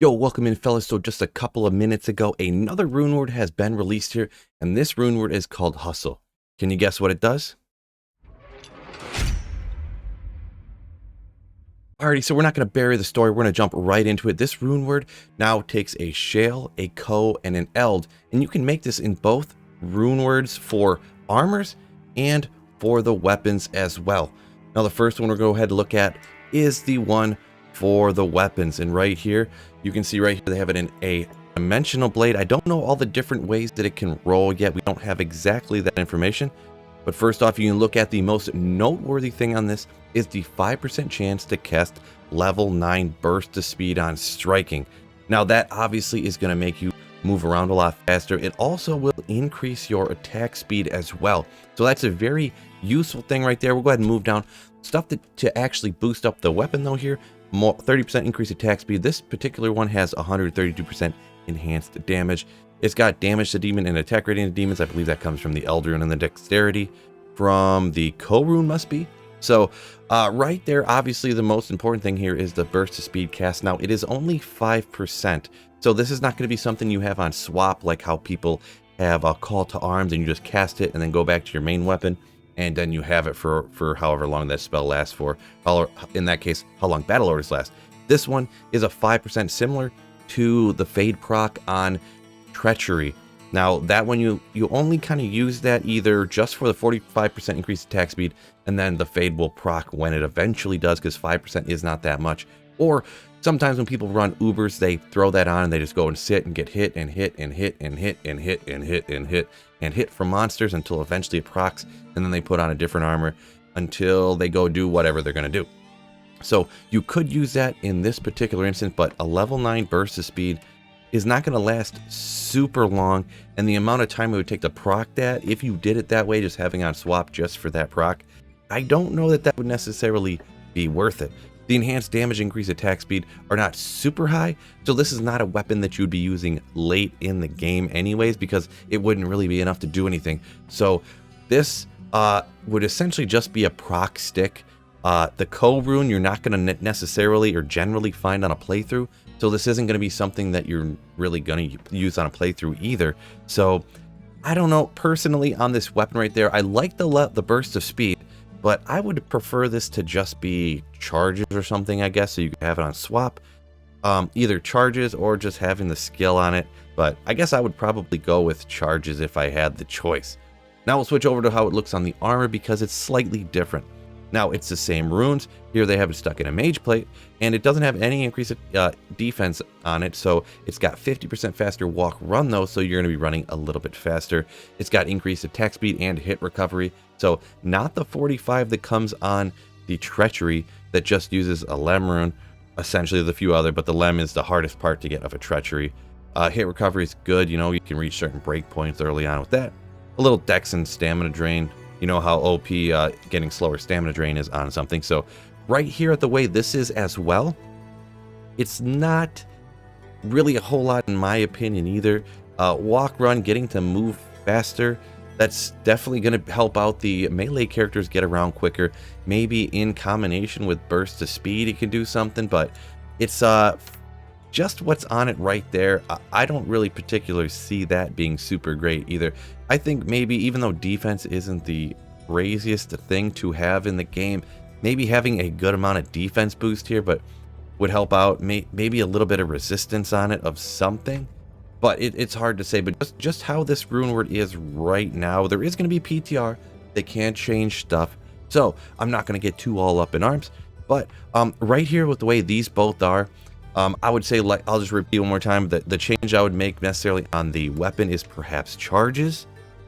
Yo, welcome in, fellas. So just a couple of minutes ago, another rune word has been released here, and this rune word is called Hustle. Can you guess what it does? Alrighty, so we're not going to bury the story. We're going to jump right into it. This rune word now takes a shale, a ko, and an eld, and you can make this in both rune words for armors and for the weapons as well. Now, the first one we're going to go ahead and look at is the one for the weapons, and right here, you can see right here they have it in a dimensional blade. I don't know all the different ways that it can roll yet. We don't have exactly that information. But first off, you can look at the most noteworthy thing on this is the 5% chance to cast level 9 burst to speed on striking. Now that obviously is going to make you move around a lot faster. It also will increase your attack speed as well. So that's a very useful thing right there. We'll go ahead and move down. Stuff to actually boost up the weapon though here. 30% increased attack speed. This particular one has 132% enhanced damage. It's got damage to demon and attack rating to demons. I believe that comes from the Eld rune, and the dexterity from the Ko rune must be. So right there, obviously the most important thing here is the burst to speed cast. Now it is only 5%. So this is not going to be something you have on swap like how people have a call to arms and you just cast it and then go back to your main weapon. And then you have it for however long that spell lasts for, or in that case, how long battle orders last. This one is a 5% similar to the Fade proc on Treachery. Now, that one you only kind of use that either just for the 45% increased attack speed, and then the Fade will proc when it eventually does, because 5% is not that much. Or sometimes when people run Ubers, they throw that on and they just go and sit and get hit and hit and hit and hit and hit and hit and hit and hit from monsters until eventually it procs, and then they put on a different armor until they go do whatever they're going to do. So you could use that in this particular instance, but a level 9 burst of speed is not going to last super long, and the amount of time it would take to proc that, if you did it that way, just having on swap just for that proc, I don't know that that would necessarily be worth it. The enhanced damage, increased attack speed are not super high, so this is not a weapon that you'd be using late in the game anyways, because it wouldn't really be enough to do anything. So this would essentially just be a proc stick. The Ko rune you're not going to necessarily or generally find on a playthrough, so this isn't going to be something that you're really going to use on a playthrough either. So I don't know, personally on this weapon right there, I like the burst of speed, but I would prefer this to just be charges or something, I guess, so you can have it on swap. Either charges or just having the skill on it, but I guess I would probably go with charges if I had the choice. Now we'll switch over to how it looks on the armor because it's slightly different. Now it's the same runes. Here they have it stuck in a mage plate, and it doesn't have any increased defense on it, so it's got 50% faster walk run though, so you're going to be running a little bit faster. It's got increased attack speed and hit recovery, so not the 45 that comes on the Treachery that just uses a Lem rune. Essentially there's a few other, but the Lem is the hardest part to get of a Treachery. Hit recovery is good, you know, you can reach certain breakpoints early on with that. A little dex and stamina drain. You know how OP getting slower stamina drain is on something. So right here at the way this is as well, it's not really a whole lot in my opinion either. Walk run, getting to move faster, that's definitely going to help out the melee characters get around quicker. Maybe in combination with burst of speed it can do something, but it's just what's on it right there. I don't really particularly see that being super great either. I think maybe even though defense isn't the craziest thing to have in the game, maybe having a good amount of defense boost here but would help out. Maybe a little bit of resistance on it of something, but it's hard to say. But just how this rune word is right now, there is going to be PTR. They can change stuff, so I'm not going to get too all up in arms. But right here with the way these both are, I would say, like, I'll just repeat one more time, that the change I would make necessarily on the weapon is perhaps charges.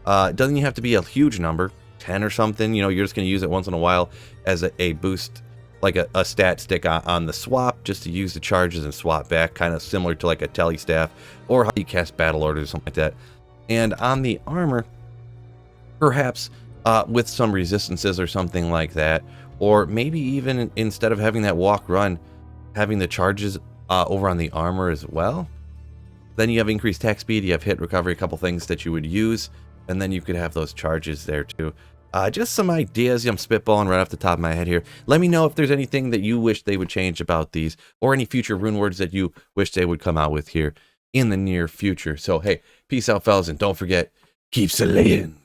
It doesn't have to be a huge number, 10 or something. You know, you're just going to use it once in a while as a boost, like a stat stick on the swap, just to use the charges and swap back, kind of similar to like a tele staff or how you cast battle orders or something like that. And on the armor, perhaps with some resistances or something like that, or maybe even instead of having that walk run, having the charges over on the armor as well. Then you have increased attack speed, you have hit recovery, a couple things that you would use, and then you could have those charges there too. Just some ideas I'm spitballing right off the top of my head here. Let me know if there's anything that you wish they would change about these, or any future rune words that you wish they would come out with here in the near future. So hey, peace out, fellas, and don't forget, keep slaying.